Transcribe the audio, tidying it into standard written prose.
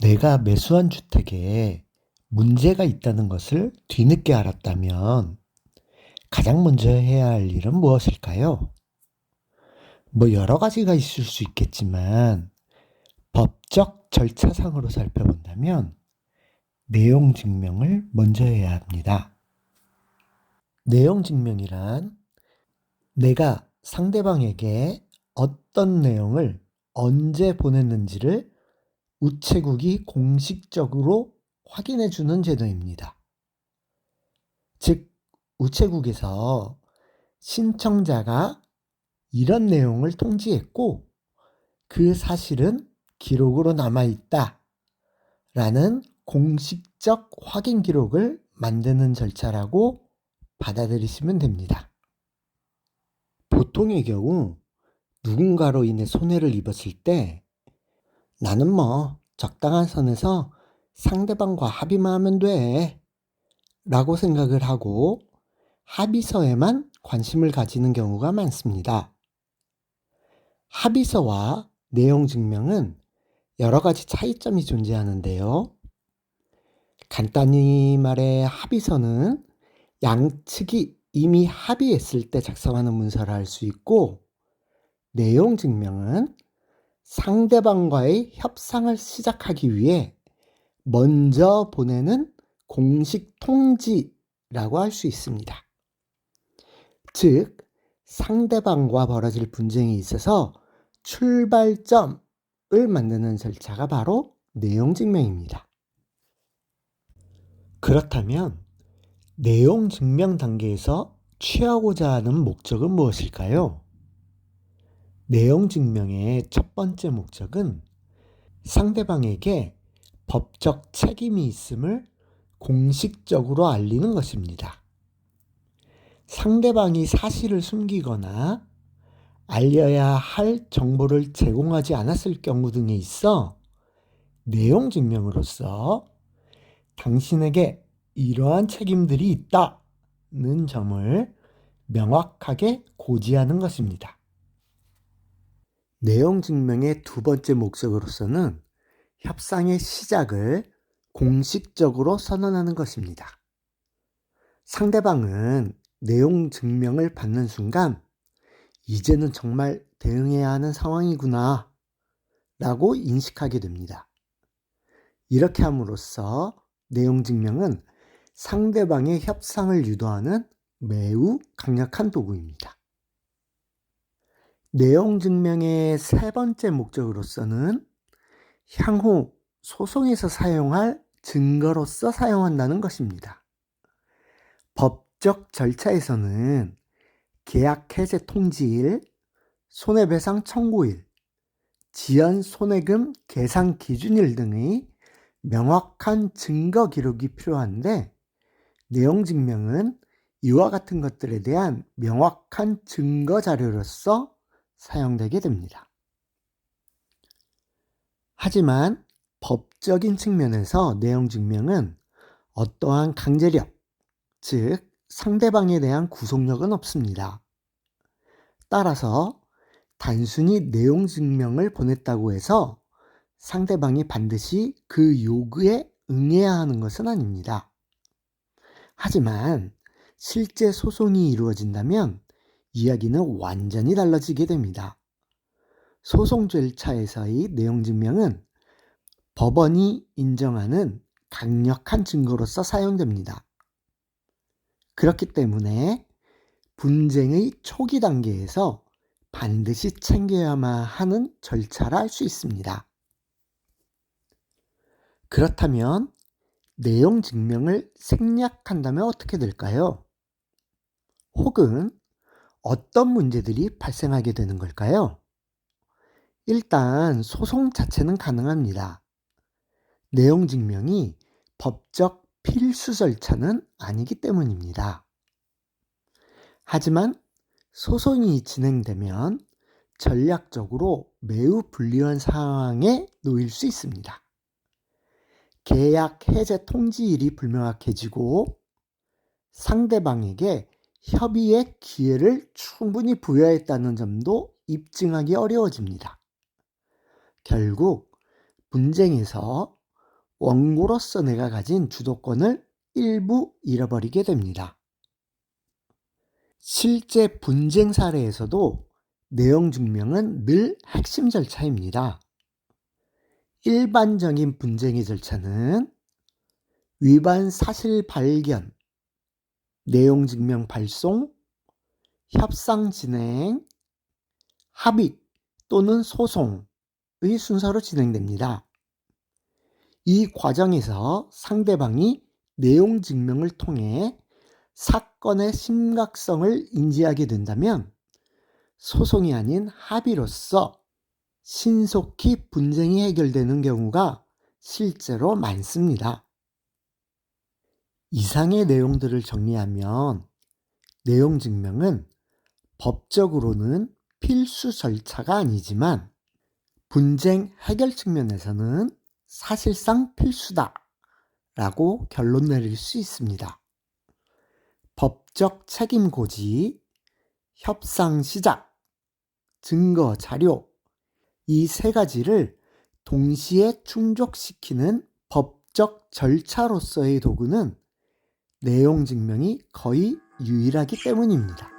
내가 매수한 주택에 문제가 있다는 것을 뒤늦게 알았다면 가장 먼저 해야 할 일은 무엇일까요? 여러 가지가 있을 수 있겠지만 법적 절차상으로 살펴본다면 내용 증명을 먼저 해야 합니다. 내용 증명이란 내가 상대방에게 어떤 내용을 언제 보냈는지를 우체국이 공식적으로 확인해 주는 제도입니다. 즉, 우체국에서 신청자가 이런 내용을 통지했고 그 사실은 기록으로 남아있다 라는 공식적 확인 기록을 만드는 절차라고 받아들이시면 됩니다. 보통의 경우 누군가로 인해 손해를 입었을 때 나는 적당한 선에서 상대방과 합의만 하면 돼 라고 생각을 하고 합의서에만 관심을 가지는 경우가 많습니다. 합의서와 내용 증명은 여러 가지 차이점이 존재하는데요. 간단히 말해 합의서는 양측이 이미 합의했을 때 작성하는 문서를 할 수 있고, 내용 증명은 상대방과의 협상을 시작하기 위해 먼저 보내는 공식 통지라고 할 수 있습니다. 즉, 상대방과 벌어질 분쟁에 있어서 출발점을 만드는 절차가 바로 내용 증명입니다. 그렇다면 내용 증명 단계에서 취하고자 하는 목적은 무엇일까요? 내용 증명의 첫 번째 목적은 상대방에게 법적 책임이 있음을 공식적으로 알리는 것입니다. 상대방이 사실을 숨기거나 알려야 할 정보를 제공하지 않았을 경우 등에 있어 내용 증명으로서 당신에게 이러한 책임들이 있다는 점을 명확하게 고지하는 것입니다. 내용 증명의 두 번째 목적으로서는 협상의 시작을 공식적으로 선언하는 것입니다. 상대방은 내용 증명을 받는 순간 이제는 정말 대응해야 하는 상황이구나 라고 인식하게 됩니다. 이렇게 함으로써 내용 증명은 상대방의 협상을 유도하는 매우 강력한 도구입니다. 내용 증명의 세 번째 목적으로서는 향후 소송에서 사용할 증거로서 사용한다는 것입니다. 법적 절차에서는 계약 해제 통지일, 손해배상 청구일, 지연 손해금 계산 기준일 등의 명확한 증거 기록이 필요한데, 내용 증명은 이와 같은 것들에 대한 명확한 증거 자료로서 사용되게 됩니다. 하지만 법적인 측면에서 내용 증명은 어떠한 강제력, 즉 상대방에 대한 구속력은 없습니다. 따라서 단순히 내용 증명을 보냈다고 해서 상대방이 반드시 그 요구에 응해야 하는 것은 아닙니다. 하지만 실제 소송이 이루어진다면 이야기는 완전히 달라지게 됩니다. 소송 절차에서의 내용 증명은 법원이 인정하는 강력한 증거로서 사용됩니다. 그렇기 때문에 분쟁의 초기 단계에서 반드시 챙겨야만 하는 절차라 할 수 있습니다. 그렇다면 내용 증명을 생략한다면 어떻게 될까요? 혹은 어떤 문제들이 발생하게 되는 걸까요? 일단 소송 자체는 가능합니다. 내용 증명이 법적 필수 절차는 아니기 때문입니다. 하지만 소송이 진행되면 전략적으로 매우 불리한 상황에 놓일 수 있습니다. 계약 해제 통지일이 불명확해지고 상대방에게 협의의 기회를 충분히 부여했다는 점도 입증하기 어려워집니다. 결국 분쟁에서 원고로서 내가 가진 주도권을 일부 잃어버리게 됩니다. 실제 분쟁 사례에서도 내용 증명은 늘 핵심 절차입니다. 일반적인 분쟁의 절차는 위반 사실 발견, 내용 증명 발송, 협상 진행, 합의 또는 소송의 순서로 진행됩니다. 이 과정에서 상대방이 내용 증명을 통해 사건의 심각성을 인지하게 된다면 소송이 아닌 합의로서 신속히 분쟁이 해결되는 경우가 실제로 많습니다. 이상의 내용들을 정리하면 내용 증명은 법적으로는 필수 절차가 아니지만 분쟁 해결 측면에서는 사실상 필수다라고 결론 내릴 수 있습니다. 법적 책임 고지, 협상 시작, 증거 자료 이 세 가지를 동시에 충족시키는 법적 절차로서의 도구는 내용 증명이 거의 유일하기 때문입니다.